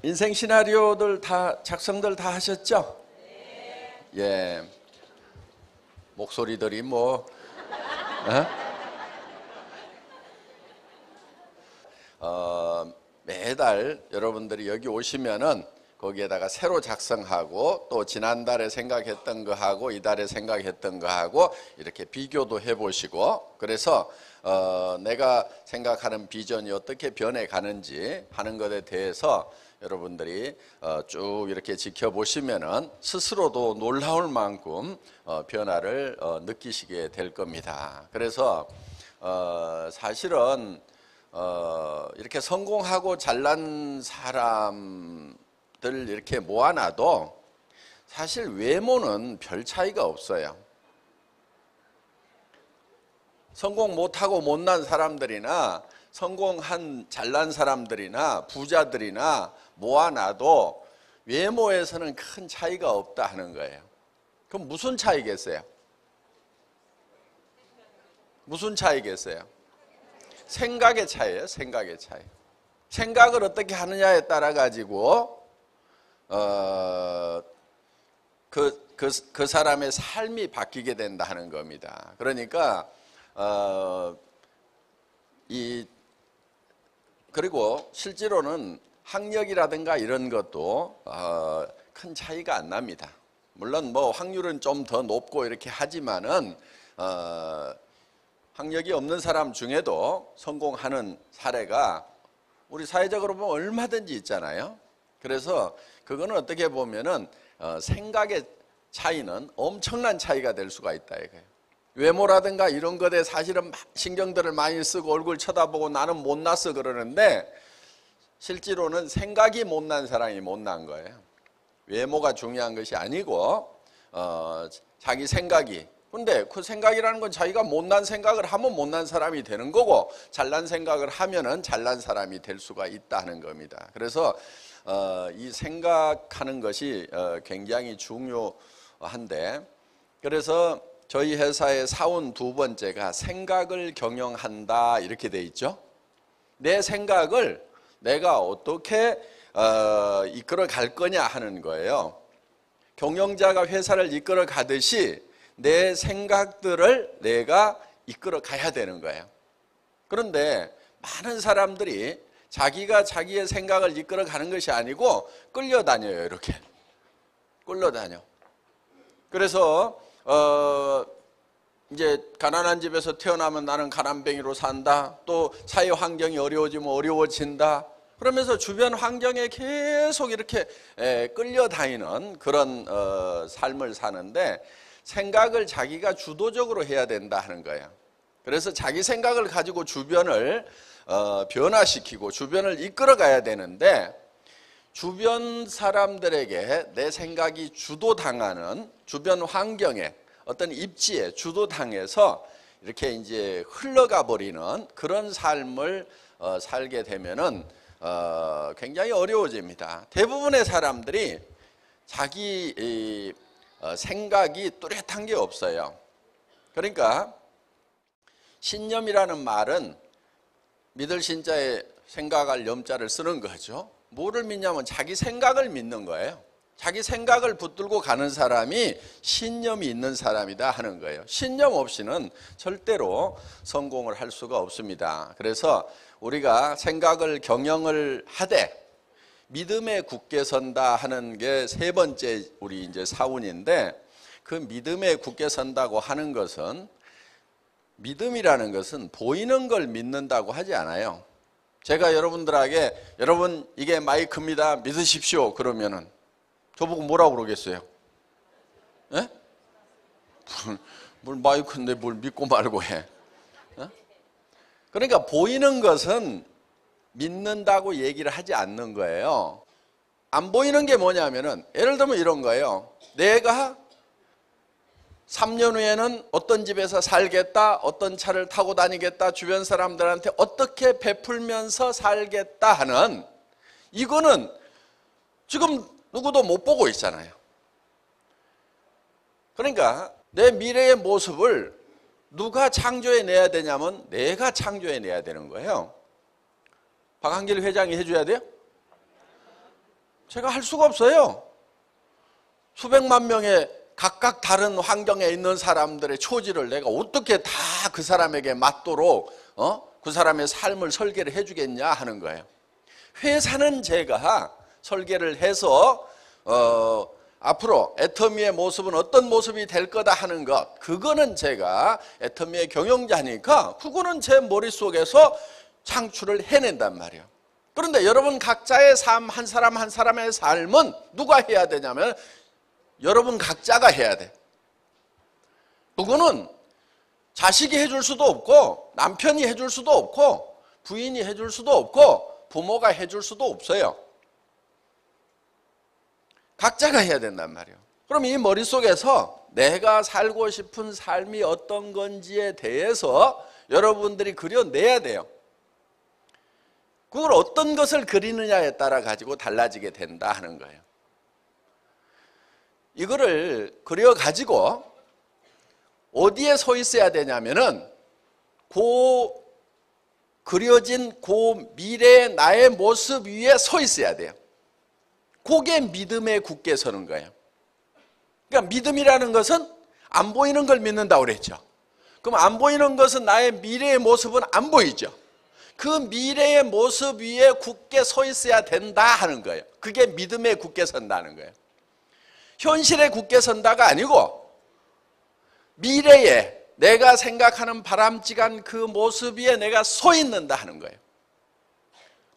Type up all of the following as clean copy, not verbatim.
인생 시나리오들 다 작성들 다 하셨죠? 예. 목소리들이 뭐 매달 여러분들이 여기 오시면은 거기에다가 새로 작성하고 또 지난달에 생각했던 거하고 이달에 생각했던 거하고 이렇게 비교도 해보시고, 그래서 내가 생각하는 비전이 어떻게 변해가는지 하는 것에 대해서 여러분들이 쭉 이렇게 지켜보시면은 스스로도 놀라울 만큼 변화를 느끼시게 될 겁니다. 그래서 사실은 이렇게 성공하고 잘난 사람들 이렇게 모아놔도 사실 외모는 별 차이가 없어요. 성공 못하고 못난 사람들이나 성공한 잘난 사람들이나 부자들이나 모아놔도 외모에서는 큰 차이가 없다 하는 거예요. 그럼 무슨 차이겠어요? 무슨 차이겠어요? 생각의 차이예요. 생각의 차이. 생각을 어떻게 하느냐에 따라 가지고 그 사람의 삶이 바뀌게 된다 하는 겁니다. 그러니까 그리고 실제로는 학력이라든가 이런 것도 큰 차이가 안 납니다. 물론 뭐 확률은 좀 더 높고 이렇게 하지만은 학력이 없는 사람 중에도 성공하는 사례가 우리 사회적으로 보면 얼마든지 있잖아요. 그래서 그거는 어떻게 보면은 생각의 차이는 엄청난 차이가 될 수가 있다 이거예요. 외모라든가 이런 것에 사실은 신경들을 많이 쓰고 얼굴 쳐다보고 나는 못났어 그러는데 실제로는 생각이 못난 사람이 못난 거예요. 외모가 중요한 것이 아니고 자기 생각이. 근데 그 생각이라는 건 자기가 못난 생각을 하면 못난 사람이 되는 거고 잘난 생각을 하면은 잘난 사람이 될 수가 있다는 겁니다. 그래서 이 생각하는 것이 굉장히 중요한데, 그래서 저희 회사의 사원 두 번째가 생각을 경영한다 이렇게 돼 있죠. 내 생각을 내가 어떻게 이끌어 갈 거냐 하는 거예요. 경영자가 회사를 이끌어 가듯이 내 생각들을 내가 이끌어 가야 되는 거예요. 그런데 많은 사람들이 자기가 자기의 생각을 이끌어 가는 것이 아니고 끌려다녀요. 이렇게 끌려다녀. 그래서 이제 가난한 집에서 태어나면 나는 가난뱅이로 산다. 또 사회 환경이 어려워지면 어려워진다. 그러면서 주변 환경에 계속 이렇게 끌려다니는 그런 삶을 사는데, 생각을 자기가 주도적으로 해야 된다 하는 거예요. 그래서 자기 생각을 가지고 주변을 변화시키고 주변을 이끌어 가야 되는데, 주변 사람들에게 내 생각이 주도당하는 주변 환경에 어떤 입지에 주도당해서 이렇게 이제 흘러가 버리는 그런 삶을 살게 되면은 굉장히 어려워집니다. 대부분의 사람들이 자기 생각이 뚜렷한 게 없어요. 그러니까 신념이라는 말은 믿을 신자에 생각할 염자를 쓰는 거죠. 뭐를 믿냐면 자기 생각을 믿는 거예요. 자기 생각을 붙들고 가는 사람이 신념이 있는 사람이다 하는 거예요. 신념 없이는 절대로 성공을 할 수가 없습니다. 그래서 우리가 생각을 경영을 하되 믿음에 굳게 선다 하는 게 세 번째 우리 이제 사운인데, 그 믿음에 굳게 선다고 하는 것은, 믿음이라는 것은 보이는 걸 믿는다고 하지 않아요. 제가 여러분들에게 여러분 이게 마이크입니다 믿으십시오 그러면은 저보고 뭐라고 그러겠어요? 예? 뭘 마이크인데 뭘 믿고 말고 해? 그러니까 보이는 것은 믿는다고 얘기를 하지 않는 거예요. 안 보이는 게 뭐냐면은, 예를 들면 이런 거예요. 내가 3년 후에는 어떤 집에서 살겠다, 어떤 차를 타고 다니겠다, 주변 사람들한테 어떻게 베풀면서 살겠다 하는, 이거는 지금 누구도 못 보고 있잖아요. 그러니까 내 미래의 모습을 누가 창조해내야 되냐면 내가 창조해내야 되는 거예요. 박한길 회장이 해줘야 돼요? 제가 할 수가 없어요. 수백만 명의 각각 다른 환경에 있는 사람들의 처지를 내가 어떻게 다 그 사람에게 맞도록 그 사람의 삶을 설계를 해주겠냐 하는 거예요. 회사는 제가 설계를 해서 앞으로 애터미의 모습은 어떤 모습이 될 거다 하는 것, 그거는 제가 애터미의 경영자니까 그거는 제 머릿속에서 창출을 해낸단 말이에요. 그런데 여러분 각자의 삶, 한 사람 한 사람의 삶은 누가 해야 되냐면 여러분 각자가 해야 돼. 그거는 자식이 해줄 수도 없고 남편이 해줄 수도 없고 부인이 해줄 수도 없고 부모가 해줄 수도 없어요. 각자가 해야 된단 말이에요. 그럼 이 머릿속에서 내가 살고 싶은 삶이 어떤 건지에 대해서 여러분들이 그려내야 돼요. 그걸 어떤 것을 그리느냐에 따라 가지고 달라지게 된다 하는 거예요. 이거를 그려가지고 어디에 서 있어야 되냐면은 그려진 미래의 나의 모습 위에 서 있어야 돼요. 그게 믿음에 굳게 서는 거예요. 그러니까 믿음이라는 것은 안 보이는 걸 믿는다고 그랬죠. 그럼 안 보이는 것은 나의 미래의 모습은 안 보이죠. 그 미래의 모습 위에 굳게 서 있어야 된다 하는 거예요. 그게 믿음에 굳게 선다는 거예요. 현실에 굳게 선다가 아니고 미래에 내가 생각하는 바람직한 그 모습 위에 내가 서 있는다 하는 거예요.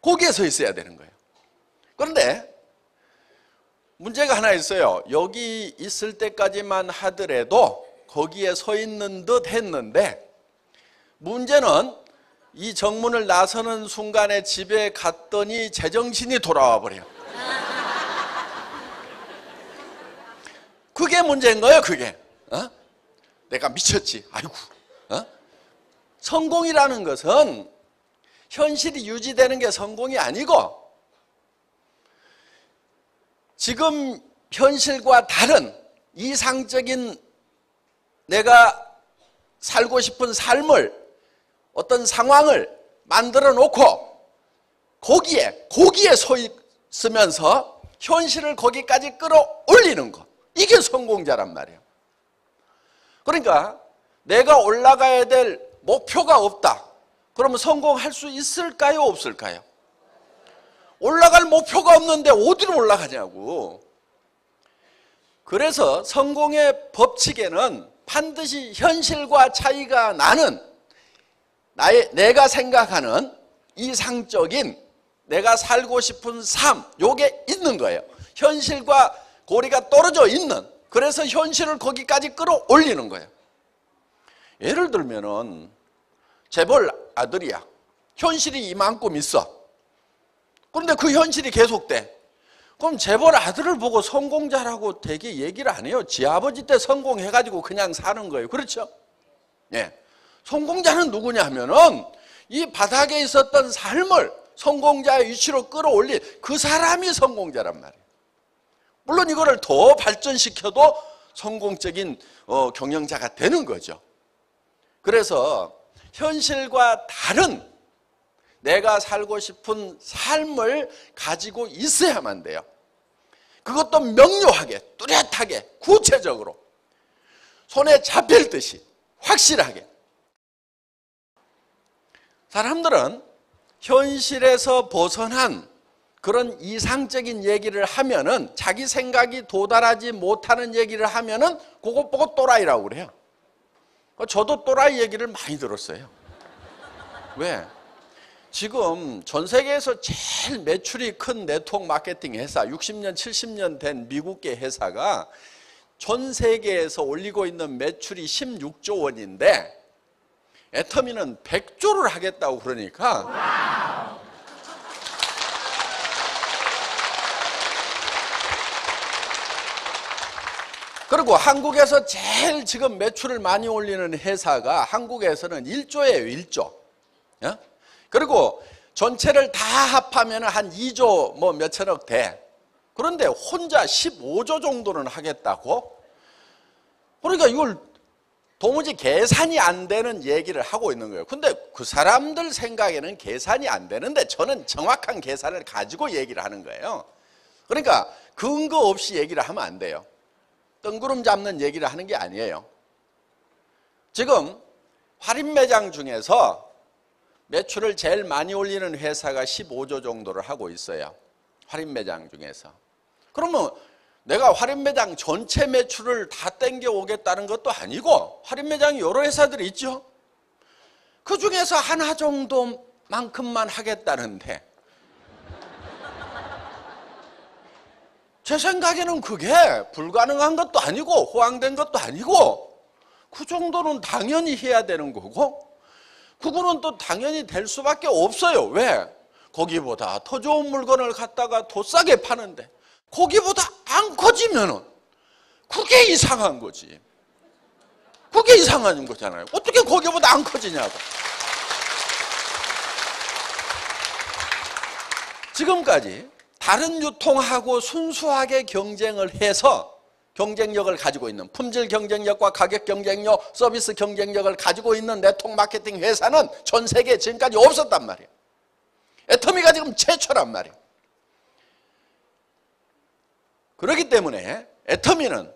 거기에 서 있어야 되는 거예요. 그런데 문제가 하나 있어요. 여기 있을 때까지만 하더라도 거기에 서 있는 듯 했는데 문제는 이 정문을 나서는 순간에 집에 갔더니 제정신이 돌아와 버려요. 그게 문제인 거예요. 그게 내가 미쳤지. 아이고. 성공이라는 것은 현실이 유지되는 게 성공이 아니고 지금 현실과 다른 이상적인 내가 살고 싶은 삶을 어떤 상황을 만들어 놓고 거기에 서 있으면서 현실을 거기까지 끌어올리는 것, 이게 성공자란 말이에요. 그러니까 내가 올라가야 될 목표가 없다. 그러면 성공할 수 있을까요? 없을까요? 올라갈 목표가 없는데 어디로 올라가냐고. 그래서 성공의 법칙에는 반드시 현실과 차이가 나는 내가 생각하는 이상적인 내가 살고 싶은 삶, 요게 있는 거예요. 현실과 고리가 떨어져 있는, 그래서 현실을 거기까지 끌어올리는 거예요. 예를 들면은 재벌 아들이야. 현실이 이만큼 있어. 그런데 그 현실이 계속돼. 그럼 재벌 아들을 보고 성공자라고 되게 얘기를 안 해요. 지 아버지 때 성공해가지고 그냥 사는 거예요. 그렇죠? 예. 성공자는 누구냐 하면은 이 바닥에 있었던 삶을 성공자의 위치로 끌어올린 그 사람이 성공자란 말이에요. 물론 이거를 더 발전시켜도 성공적인 경영자가 되는 거죠. 그래서 현실과 다른 내가 살고 싶은 삶을 가지고 있어야만 돼요. 그것도 명료하게, 뚜렷하게, 구체적으로 손에 잡힐 듯이 확실하게. 사람들은 현실에서 벗어난 그런 이상적인 얘기를 하면은, 자기 생각이 도달하지 못하는 얘기를 하면은 그것 보고 또라이라고 그래요. 저도 또라이 얘기를 많이 들었어요. 왜? 지금 전 세계에서 제일 매출이 큰 네트워크 마케팅 회사, 60년, 70년 된 미국계 회사가 전 세계에서 올리고 있는 매출이 16조 원인데 애터미는 100조를 하겠다고 그러니까 그리고 한국에서 제일 지금 매출을 많이 올리는 회사가 한국에서는 1조예요. 1조. 그리고 전체를 다 합하면 한 2조 뭐 몇천억 돼. 그런데 혼자 15조 정도는 하겠다고? 그러니까 이걸 도무지 계산이 안 되는 얘기를 하고 있는 거예요. 근데 그 사람들 생각에는 계산이 안 되는데 저는 정확한 계산을 가지고 얘기를 하는 거예요. 그러니까 근거 없이 얘기를 하면 안 돼요. 뜬구름 잡는 얘기를 하는 게 아니에요. 지금 할인매장 중에서 매출을 제일 많이 올리는 회사가 15조 정도를 하고 있어요. 할인매장 중에서. 그러면 내가 할인매장 전체 매출을 다 땡겨 오겠다는 것도 아니고, 할인매장이 여러 회사들이 있죠. 그 중에서 하나 정도만큼만 하겠다는데, 제 생각에는 그게 불가능한 것도 아니고 호황된 것도 아니고, 그 정도는 당연히 해야 되는 거고, 그거는 또 당연히 될 수밖에 없어요. 왜? 거기보다 더 좋은 물건을 갖다가 더 싸게 파는데 거기보다 안 커지면은 그게 이상한 거지. 그게 이상한 거잖아요. 어떻게 거기보다 안 커지냐고. 지금까지 다른 유통하고 순수하게 경쟁을 해서 경쟁력을 가지고 있는, 품질 경쟁력과 가격 경쟁력, 서비스 경쟁력을 가지고 있는 네트워크 마케팅 회사는 전 세계에 지금까지 없었단 말이에요. 애터미가 지금 최초란 말이에요. 그렇기 때문에 애터미는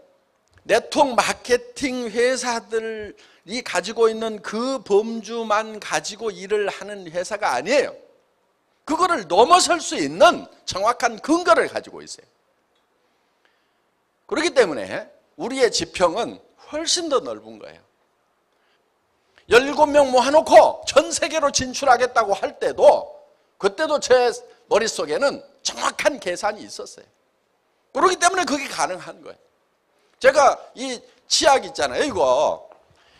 네트워크 마케팅 회사들이 가지고 있는 그 범주만 가지고 일을 하는 회사가 아니에요. 그거를 넘어설 수 있는 정확한 근거를 가지고 있어요. 그렇기 때문에 우리의 지평은 훨씬 더 넓은 거예요. 17명 모아놓고 전 세계로 진출하겠다고 할 때도, 그때도 제 머릿속에는 정확한 계산이 있었어요. 그렇기 때문에 그게 가능한 거예요. 제가 이 치약 있잖아요.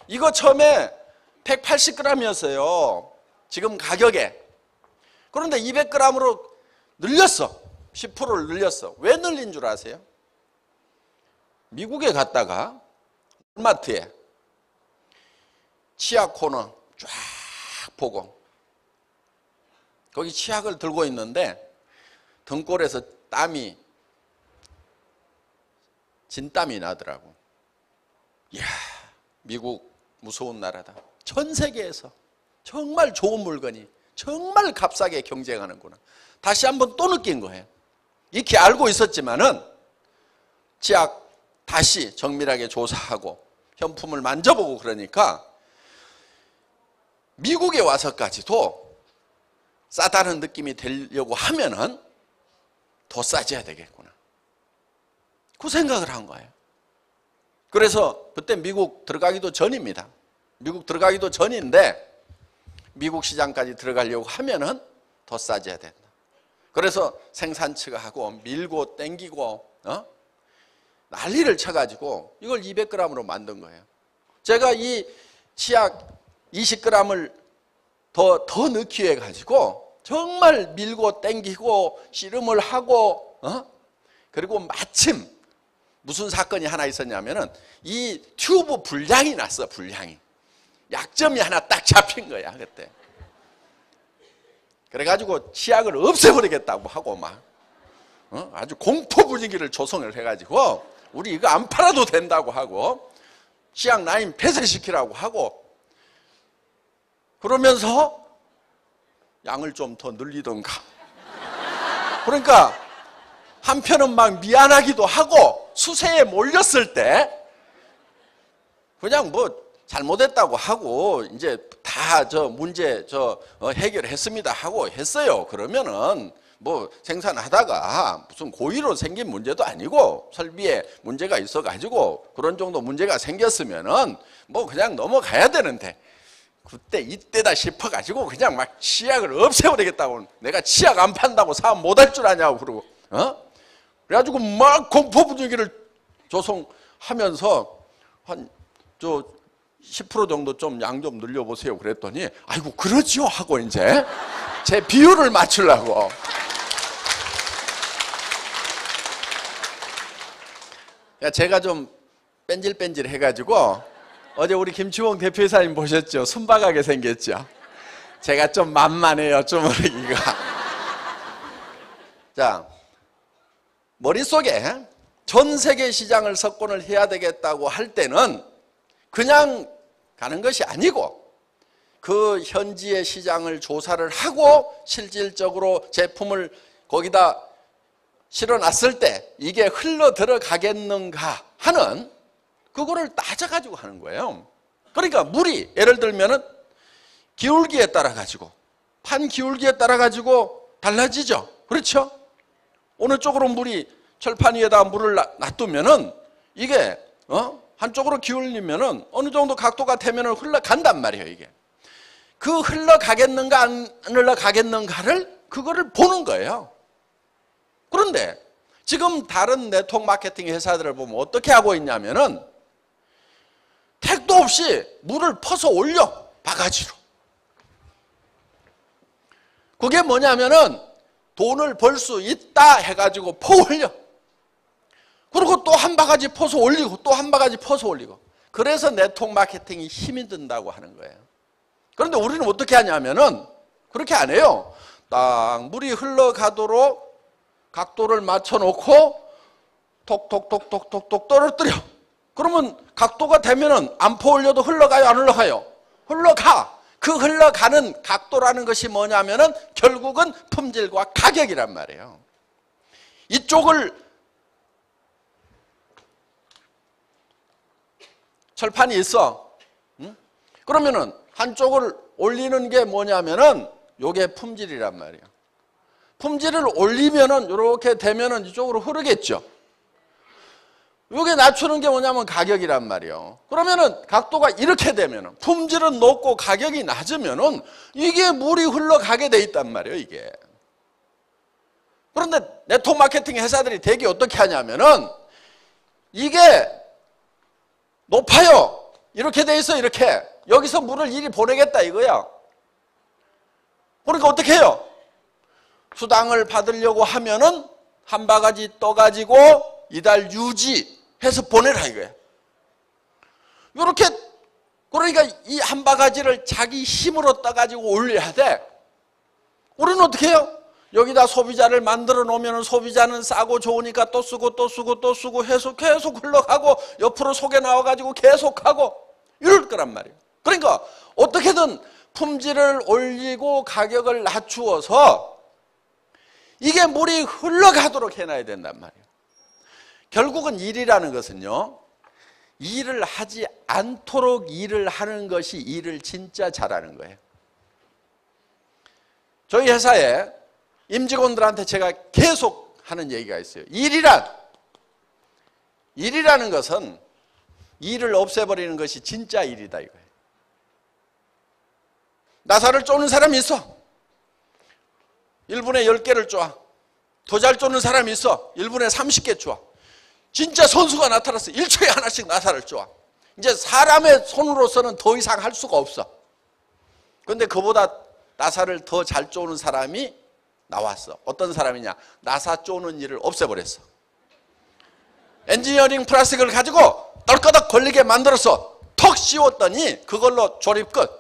이거 처음에 180g이었어요. 지금 가격에. 그런데 200g으로 늘렸어. 10%를 늘렸어. 왜 늘린 줄 아세요? 미국에 갔다가 마트에 치약 코너 쫙 보고, 거기 치약을 들고 있는데 등골에서 땀이, 진땀이 나더라고. 이야, 미국 무서운 나라다. 전 세계에서 정말 좋은 물건이 정말 값싸게 경쟁하는구나. 다시 한번 또 느낀 거예요. 익히 알고 있었지만은 치약 다시 정밀하게 조사하고 현품을 만져보고 그러니까 미국에 와서까지도 싸다는 느낌이 들려고 하면은 더 싸져야 되겠구나. 그 생각을 한 거예요. 그래서 그때 미국 들어가기도 전입니다. 미국 들어가기도 전인데 미국 시장까지 들어가려고 하면은 더 싸져야 된다. 그래서 생산처가 하고 밀고 땡기고 난리를 쳐가지고 이걸 200g으로 만든 거예요. 제가 이 치약 20g을 더 넣기 위해 가지고 정말 밀고 땡기고 씨름을 하고 그리고 마침 무슨 사건이 하나 있었냐면은 이 튜브 불량이 났어. 불량이. 약점이 하나 딱 잡힌 거야 그때. 그래가지고 치약을 없애버리겠다고 하고 막 아주 공포 분위기를 조성을 해가지고 우리 이거 안 팔아도 된다고 하고 치약 라인 폐쇄시키라고 하고 그러면서 양을 좀 더 늘리던가. 그러니까 한편은 막 미안하기도 하고 수세에 몰렸을 때 그냥 뭐 잘못했다고 하고 이제 다 문제 해결했습니다 하고 했어요. 그러면은 뭐 생산하다가 무슨 고의로 생긴 문제도 아니고 설비에 문제가 있어가지고 그런 정도 문제가 생겼으면은 뭐 그냥 넘어가야 되는데 그때 이때다 싶어가지고 그냥 막 치약을 없애버리겠다고. 내가 치약 안 판다고 사업 못할 줄 아냐고 그러고 그래가지고 막 공포 분위기를 조성하면서 한 10% 정도 좀 양 좀 늘려보세요 그랬더니 아이고 그러지요 하고 이제 제 비율을 맞추려고. 제가 좀 뺀질뺀질 해가지고 어제 우리 김치홍 대표이사님 보셨죠? 순박하게 생겼죠? 제가 좀 만만해요 쪼무르기가. 자, 머릿속에 전 세계 시장을 석권을 해야 되겠다고 할 때는 그냥 가는 것이 아니고 그 현지의 시장을 조사를 하고 실질적으로 제품을 거기다 실어놨을 때 이게 흘러 들어가겠는가 하는 그거를 따져가지고 하는 거예요. 그러니까 물이 예를 들면은 기울기에 따라 가지고 판 기울기에 따라 가지고 달라지죠. 그렇죠? 어느 쪽으로 물이 철판 위에다 물을 놔두면은 이게 한쪽으로 기울리면은 어느 정도 각도가 되면은 흘러간단 말이에요. 이게 그 흘러가겠는가 안 흘러가겠는가를 그거를 보는 거예요. 그런데 지금 다른 네트워크 마케팅 회사들을 보면 어떻게 하고 있냐면은 택도 없이 물을 퍼서 올려, 바가지로. 그게 뭐냐면은 돈을 벌 수 있다 해가지고 퍼 올려. 그리고 또 한 바가지 퍼서 올리고 또 한 바가지 퍼서 올리고. 그래서 네트워크 마케팅이 힘이 든다고 하는 거예요. 그런데 우리는 어떻게 하냐면은 그렇게 안 해요. 딱 물이 흘러가도록 각도를 맞춰놓고 톡톡톡톡톡톡 떨어뜨려. 그러면 각도가 되면은 안 퍼 올려도 흘러가요, 안 흘러가요? 흘러가. 그 흘러가는 각도라는 것이 뭐냐면은 결국은 품질과 가격이란 말이에요. 이쪽을 철판이 있어. 그러면은 한쪽을 올리는 게 뭐냐면은 요게 품질이란 말이에요. 품질을 올리면은 이렇게 되면은 이쪽으로 흐르겠죠. 요게 낮추는 게 뭐냐면 가격이란 말이에요. 그러면은 각도가 이렇게 되면은 품질은 높고 가격이 낮으면은 이게 물이 흘러가게 돼 있단 말이에요, 이게. 그런데 네트워크 마케팅 회사들이 되게 어떻게 하냐면은 이게 높아요. 이렇게 돼 있어, 이렇게. 여기서 물을 이리 보내겠다 이거야. 그러니까 어떻게 해요? 수당을 받으려고 하면은 한 바가지 떠가지고 이달 유지해서 보내라 이거야. 이렇게, 그러니까 이 한 바가지를 자기 힘으로 떠가지고 올려야 돼. 우리는 어떻게 해요? 여기다 소비자를 만들어 놓으면 소비자는 싸고 좋으니까 또 쓰고 또 쓰고 또 쓰고 해서 계속 흘러가고 옆으로 속에 나와가지고 계속하고 이럴 거란 말이에요. 그러니까 어떻게든 품질을 올리고 가격을 낮추어서 이게 물이 흘러가도록 해놔야 된단 말이에요. 결국은 일이라는 것은요, 일을 하지 않도록 일을 하는 것이 일을 진짜 잘하는 거예요. 저희 회사에 임직원들한테 제가 계속 하는 얘기가 있어요. 일이라는 것은 일을 없애버리는 것이 진짜 일이다 이거예요. 나사를 쪼는 사람이 있어. 1분에 10개를 쪼아. 더 잘 쪼는 사람이 있어. 1분에 30개 쪼아. 진짜 선수가 나타났어. 1초에 하나씩 나사를 쪼아. 이제 사람의 손으로서는 더 이상 할 수가 없어. 그런데 그보다 나사를 더 잘 쪼는 사람이 나왔어. 어떤 사람이냐? 나사 쪼는 일을 없애버렸어. 엔지니어링 플라스틱을 가지고 떨거덕 걸리게 만들어서 턱 씌웠더니 그걸로 조립 끝.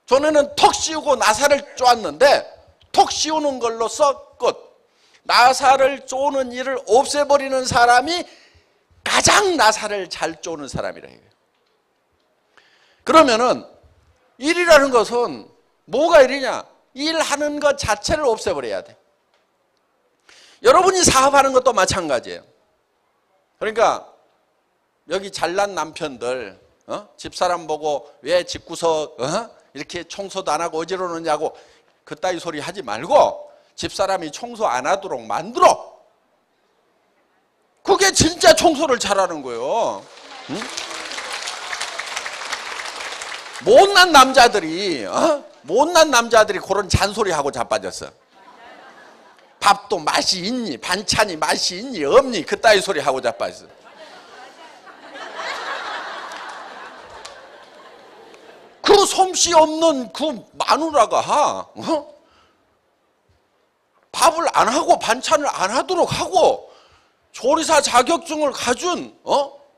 전에는 턱 씌우고 나사를 쪼았는데 턱 씌우는 걸로써 끝. 나사를 쪼는 일을 없애버리는 사람이 가장 나사를 잘 쪼는 사람이라 이거예요. 그러면은 일이라는 것은 뭐가 일이냐? 일하는 것 자체를 없애버려야 돼. 여러분이 사업하는 것도 마찬가지예요. 그러니까 여기 잘난 남편들 집사람 보고 왜 집구석 이렇게 청소도 안 하고 어지러우냐고 그따위 소리 하지 말고 집사람이 청소 안 하도록 만들어. 그게 진짜 청소를 잘하는 거예요. 응? 못난 남자들이 그런 잔소리하고 자빠졌어. 밥도 맛이 있니? 반찬이 맛이 있니? 없니? 그따위 소리 하고 자빠졌어. 그 솜씨 없는 그 마누라가 밥을 안 하고 반찬을 안 하도록 하고 조리사 자격증을 가진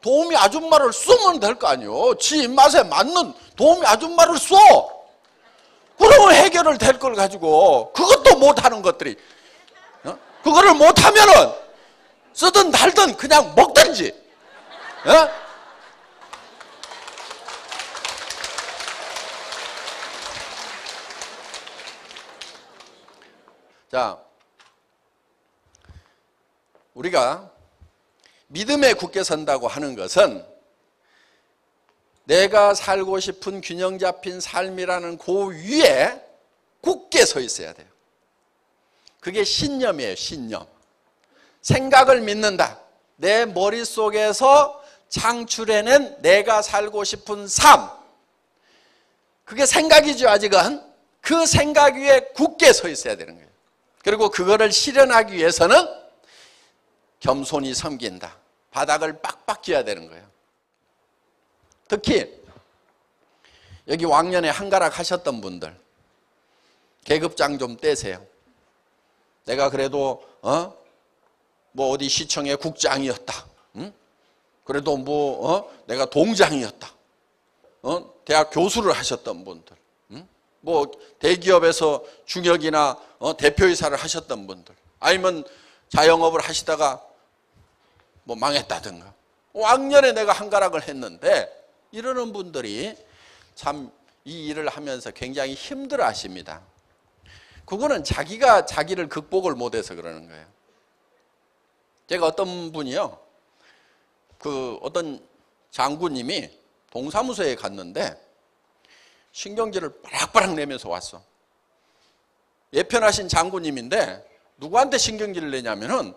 도우미 아줌마를 쓰면 될 거 아니에요. 지 입맛에 맞는 도우미 아줌마를 써. 그러면 해결을 될 걸 가지고 그것도 못하는 것들이 그거를 못하면은 쓰든 달든 그냥 먹든지. 자, 우리가 믿음에 굳게 선다고 하는 것은 내가 살고 싶은 균형 잡힌 삶이라는 그 위에 굳게 서 있어야 돼요. 그게 신념이에요. 신념. 생각을 믿는다. 내 머릿속에서 창출해낸 내가 살고 싶은 삶. 그게 생각이죠. 아직은. 그 생각 위에 굳게 서 있어야 되는 거예요. 그리고 그거를 실현하기 위해서는 겸손히 섬긴다. 바닥을 빡빡 쥐어야 되는 거예요. 특히 여기 왕년에 한가락 하셨던 분들 계급장 좀 떼세요. 내가 그래도 뭐 어디 시청의 국장이었다. 응? 그래도 내가 동장이었다. 대학 교수를 하셨던 분들, 응? 뭐 대기업에서 중역이나 대표이사를 하셨던 분들, 아니면 자영업을 하시다가 뭐 망했다든가. 왕년에 내가 한가락을 했는데 이러는 분들이 참 이 일을 하면서 굉장히 힘들어 하십니다. 그거는 자기가 자기를 극복을 못해서 그러는 거예요. 제가 어떤 분이요, 어떤 장군님이 동사무소에 갔는데 신경질을 빠락빠락 내면서 왔어. 예편하신 장군님인데 누구한테 신경질을 내냐면은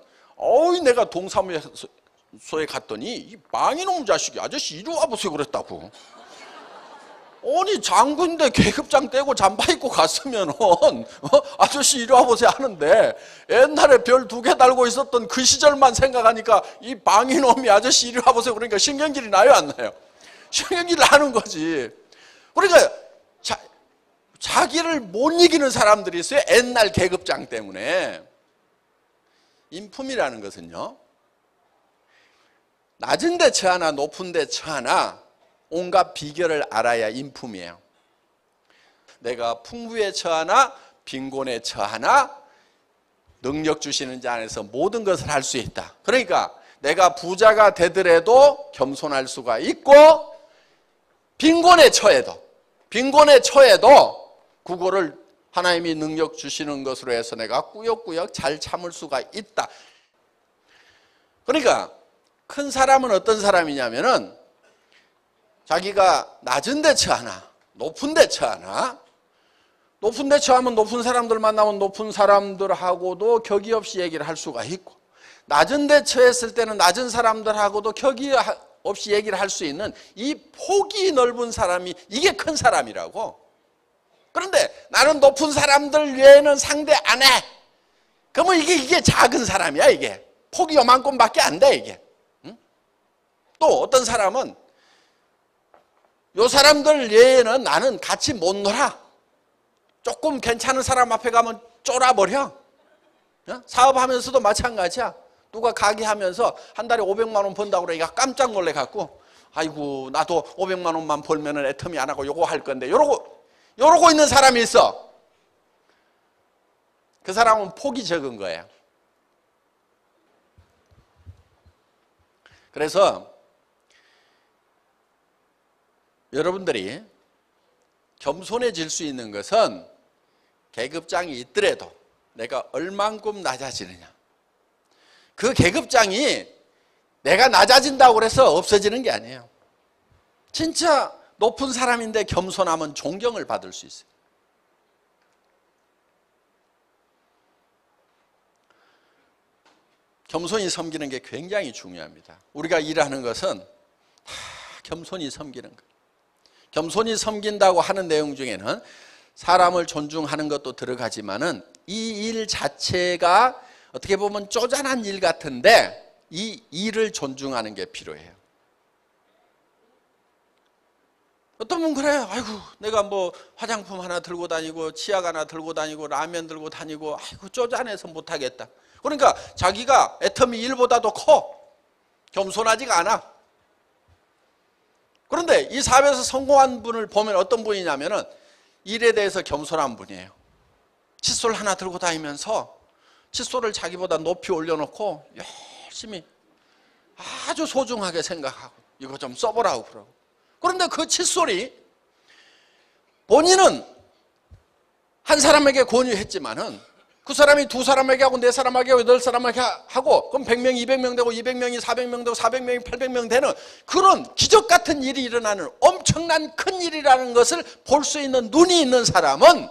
내가 동사무소에 갔더니 이 망이놈 자식이 아저씨 이리 와보세요 그랬다고. 아니 장군인데 계급장 떼고 잠바 입고 갔으면 아저씨 이리 와보세요 하는데 옛날에 별 2개 달고 있었던 그 시절만 생각하니까 이 망이놈이 아저씨 이리 와보세요 그러니까 신경질이 나요 안 나요? 신경질이 나는 거지. 그러니까 자기를 못 이기는 사람들이 있어요. 옛날 계급장 때문에. 인품이라는 것은요, 낮은 데 처하나 높은 데 처하나 온갖 비결을 알아야 인품이에요. 내가 풍부에 처하나 빈곤에 처하나 능력 주시는 자 안에서 모든 것을 할 수 있다. 그러니까 내가 부자가 되더라도 겸손할 수가 있고 빈곤에 처해도 그거를 하나님이 능력 주시는 것으로 해서 내가 꾸역꾸역 잘 참을 수가 있다. 그러니까 큰 사람은 어떤 사람이냐면은 자기가 낮은 데 처하나 높은 데 처하나, 높은 데 처하면 높은 사람들 만나면 높은 사람들하고도 격의 없이 얘기를 할 수가 있고, 낮은 데 처했을 때는 낮은 사람들하고도 격의 없이 얘기를 할 수 있는 이 폭이 넓은 사람이 이게 큰 사람이라고. 그런데 나는 높은 사람들 외에는 상대 안 해. 그러면 이게 작은 사람이야. 이게 폭이 요만큼밖에 안 돼 이게. 응? 또 어떤 사람은 요 사람들 외에는 나는 같이 못 놀아. 조금 괜찮은 사람 앞에 가면 쫄아버려. 사업하면서도 마찬가지야. 누가 가게 하면서 한 달에 500만 원 번다고 그러니까 깜짝 놀래갖고 아이고 나도 500만 원만 벌면은 애터미 안 하고 요거 할 건데 요러고 있는 사람이 있어. 그 사람은 폭이 적은 거예요. 그래서 여러분들이 겸손해질 수 있는 것은 계급장이 있더라도 내가 얼만큼 낮아지느냐. 그 계급장이 내가 낮아진다고 해서 없어지는 게 아니에요. 진짜 높은 사람인데 겸손하면 존경을 받을 수 있어요. 겸손히 섬기는 게 굉장히 중요합니다. 우리가 일하는 것은 다 겸손히 섬기는 거예요. 겸손히 섬긴다고 하는 내용 중에는 사람을 존중하는 것도 들어가지만은 이 일 자체가 어떻게 보면 쪼잔한 일 같은데 이 일을 존중하는 게 필요해요. 어떤 분 그래요. 아이고 내가 뭐 화장품 하나 들고 다니고 치약 하나 들고 다니고 라면 들고 다니고 아이고 쪼잔해서 못하겠다. 그러니까 자기가 애터미 일보다도 커. 겸손하지가 않아. 그런데 이 사업에서 성공한 분을 보면 어떤 분이냐면은 일에 대해서 겸손한 분이에요. 칫솔 하나 들고 다니면서 칫솔을 자기보다 높이 올려놓고 열심히 아주 소중하게 생각하고 이거 좀 써보라고 그러고. 그런데 그 칫솔이 본인은 한 사람에게 권유했지만은 그 사람이 2사람에게 하고 4사람에게 하고 8사람에게 하고 그럼 100명, 200명 되고 200명이 400명 되고 400명이 800명 되는 그런 기적 같은 일이 일어나는 엄청난 큰 일이라는 것을 볼 수 있는 눈이 있는 사람은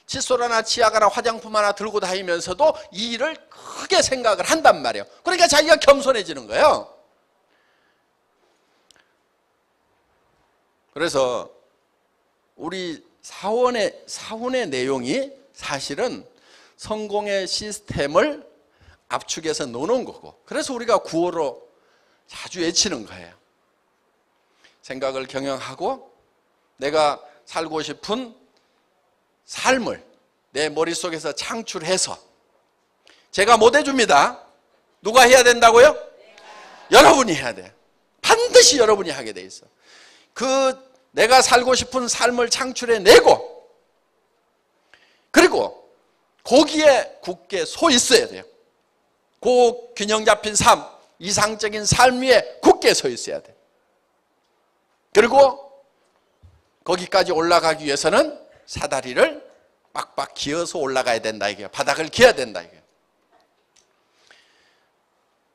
칫솔 하나 치약 하나 화장품 하나 들고 다니면서도 이 일을 크게 생각을 한단 말이에요. 그러니까 자기가 겸손해지는 거예요. 그래서 우리 사원의 내용이 사실은 성공의 시스템을 압축해서 놓는 거고, 그래서 우리가 구호로 자주 외치는 거예요. 생각을 경영하고 내가 살고 싶은 삶을 내 머릿속에서 창출해서, 제가 못 해줍니다. 누가 해야 된다고요? 여러분이 해야 돼요. 반드시 여러분이 하게 돼 있어. 그 내가 살고 싶은 삶을 창출해내고, 그리고 거기에 굳게 서 있어야 돼요. 그 균형 잡힌 삶, 이상적인 삶 위에 굳게 서 있어야 돼요. 그리고 거기까지 올라가기 위해서는 사다리를 빡빡 기어서 올라가야 된다 이게요. 바닥을 기어야 된다 이게요.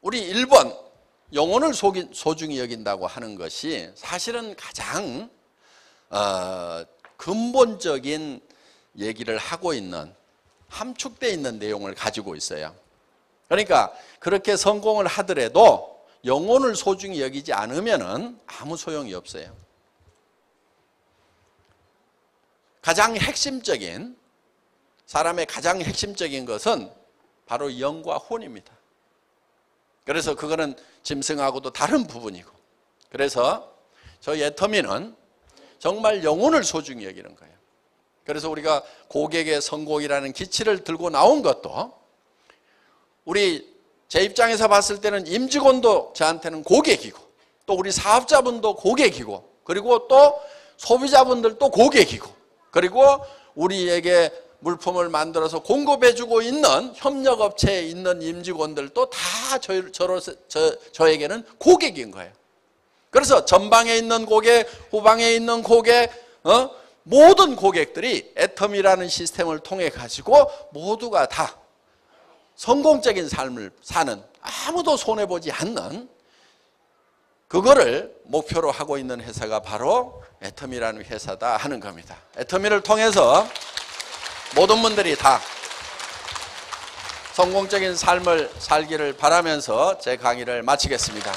우리 1번 영혼을 소중히 여긴다고 하는 것이 사실은 가장 근본적인 얘기를 하고 있는, 함축되어 있는 내용을 가지고 있어요. 그러니까 그렇게 성공을 하더라도 영혼을 소중히 여기지 않으면 아무 소용이 없어요. 가장 핵심적인, 사람의 가장 핵심적인 것은 바로 영과 혼입니다. 그래서 그거는 짐승하고도 다른 부분이고, 그래서 저희 애터미는 정말 영혼을 소중히 여기는 거예요. 그래서 우리가 고객의 성공이라는 기치를 들고 나온 것도, 제 입장에서 봤을 때는 임직원도 저한테는 고객이고, 또 우리 사업자분도 고객이고, 그리고 또 소비자분들도 고객이고, 그리고 우리에게 물품을 만들어서 공급해주고 있는 협력업체에 있는 임직원들도 다 저에게는 고객인 거예요. 그래서 전방에 있는 고객, 후방에 있는 고객, 모든 고객들이 애터미라는 시스템을 통해 가지고 모두가 다 성공적인 삶을 사는, 아무도 손해보지 않는, 그거를 목표로 하고 있는 회사가 바로 애터미라는 회사다 하는 겁니다. 애터미를 통해서 모든 분들이 다 성공적인 삶을 살기를 바라면서 제 강의를 마치겠습니다.